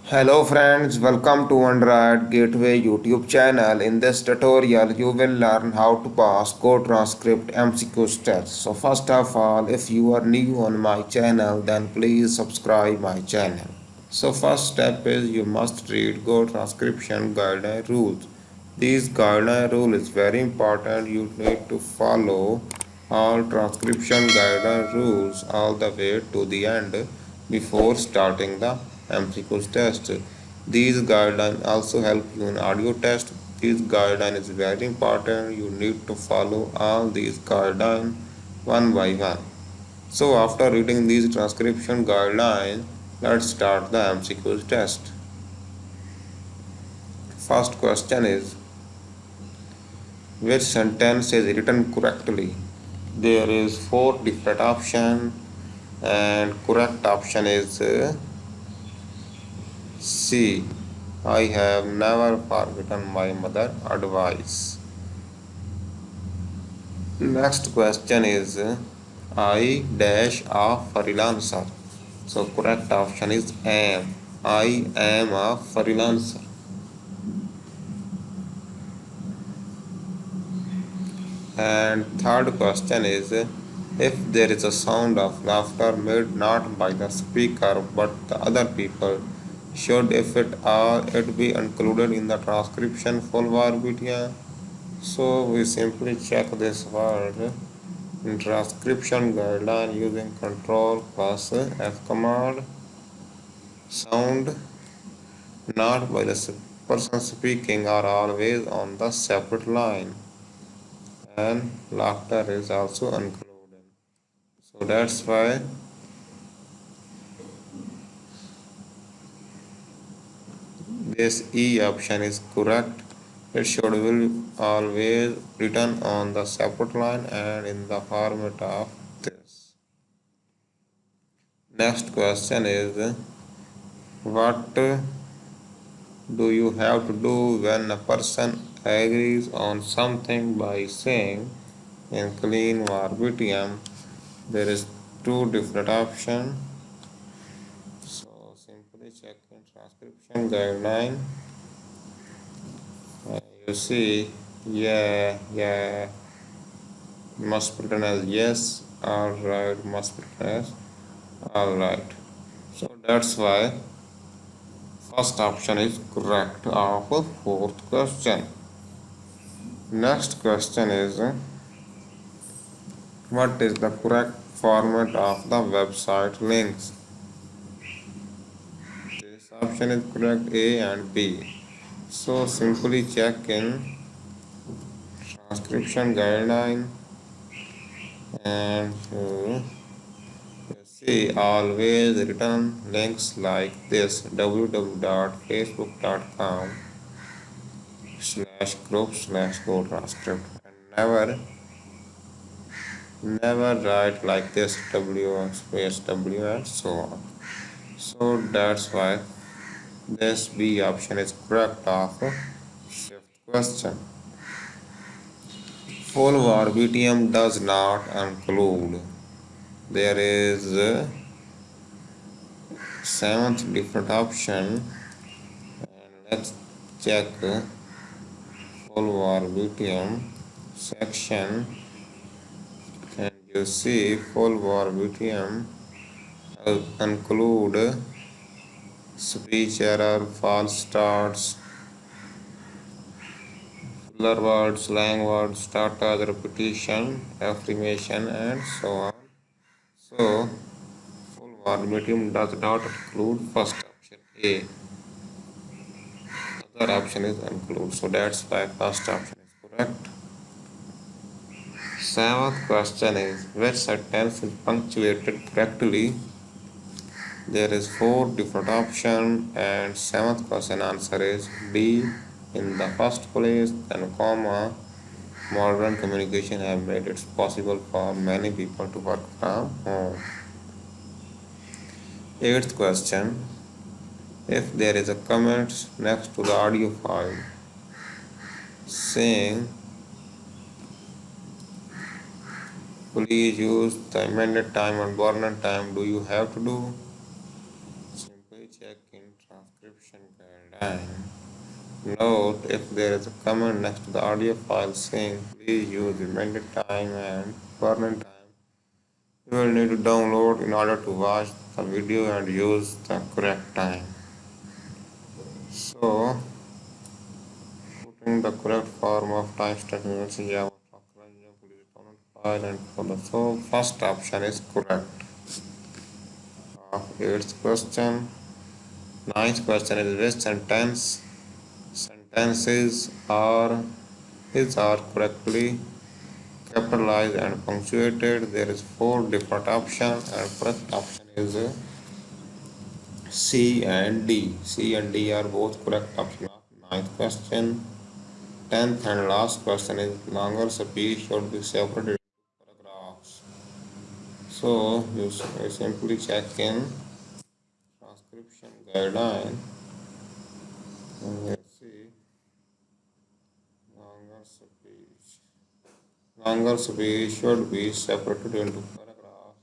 Hello friends, welcome to Android Gateway YouTube channel. In this tutorial, you will learn how to pass Gotranscript MCQ tests. So first of all, if you are new on my channel, then please subscribe my channel. So first step is you must read Go transcription guideline rules. These guideline rule is very important. You need to follow all transcription guideline rules all the way to the end before starting the MCQ test. These guidelines also help you in audio test. These guideline is very important. You need to follow all these guidelines one by one. So after reading these transcription guidelines, let's start the MCQ test. First question is, which sentence is written correctly? There is four different options and correct option is C. I have never forgotten my mother advice. Next question is I dash a freelancer. So correct option is am. I am a freelancer. And third question is if there is a sound of laughter made not by the speaker but the other people, should if it be included in the transcription full verbatim? So we simply check this word in transcription guideline using control plus F command. Sound not by the person speaking are always on the separate line, and laughter is also included. So that's why this E option is correct. It should will always written on the separate line and in the format of this. Next question is what do you have to do when a person agrees on something by saying in clean verbatim? There is two different options. So simply check in transcription guideline. You see, yeah, must be written as yes, alright, must be written as alright. So that's why first option is correct of fourth question. Next question is what is the correct format of the website links? This option is correct A and B. So simply check in transcription guideline and you see always written links like this www.facebook.com/group/Gotranscript and never write like this w space w and so on. So that's why this B option is correct of fifth question. Full verbatim does not include. There is seventh different option, and let's check full verbatim section, and you see full verbatim include speech error, false starts, filler words, slang words, starters, repetition, affirmation, and so on. So full verbatim does not include first option A. Other option is include. So that's why first option is correct. Seventh question is which sentence is punctuated correctly? There is four different options and seventh question answer is D in the first place, then comma. Modern communication have made it possible for many people to work from home. Eighth question, if there is a comment next to the audio file saying please use the amended time and Vernon time, do you have to do? Simply check in transcription guideline. Note if there is a comment next to the audio file saying please use amended time and permanent time, you will need to download in order to watch the video and use the correct time. So, putting the correct form of time statement message file and follow. So, first option is correct. Eighth question. Ninth question is which sentences are correctly capitalized and punctuated. There is four different options and correct option is C and D. C and D are both correct option of ninth question. Tenth and last question is longer speech should be separated into paragraphs. So you simply check in transcription guideline and let's see longer speech. Longer speech should be separated into paragraphs.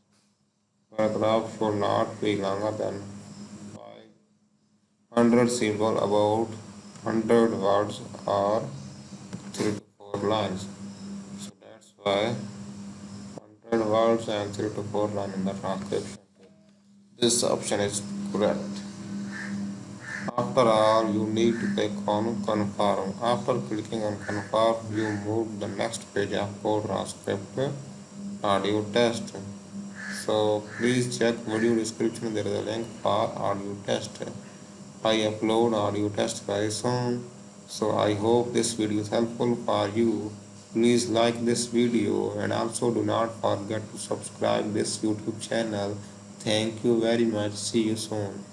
Paragraph should not be longer than 500 symbol about 100 words or 3 to 4 lines. So that's why 100 words and 3 to 4 lines in the transcription. This option is correct. After all, you need to click on confirm. After clicking on confirm, you move the next page of Gotranscript audio test. So please check video description. There is a link for audio test. I upload audio test very soon. So I hope this video is helpful for you. Please like this video and also do not forget to subscribe this YouTube channel. Thank you very much. See you soon.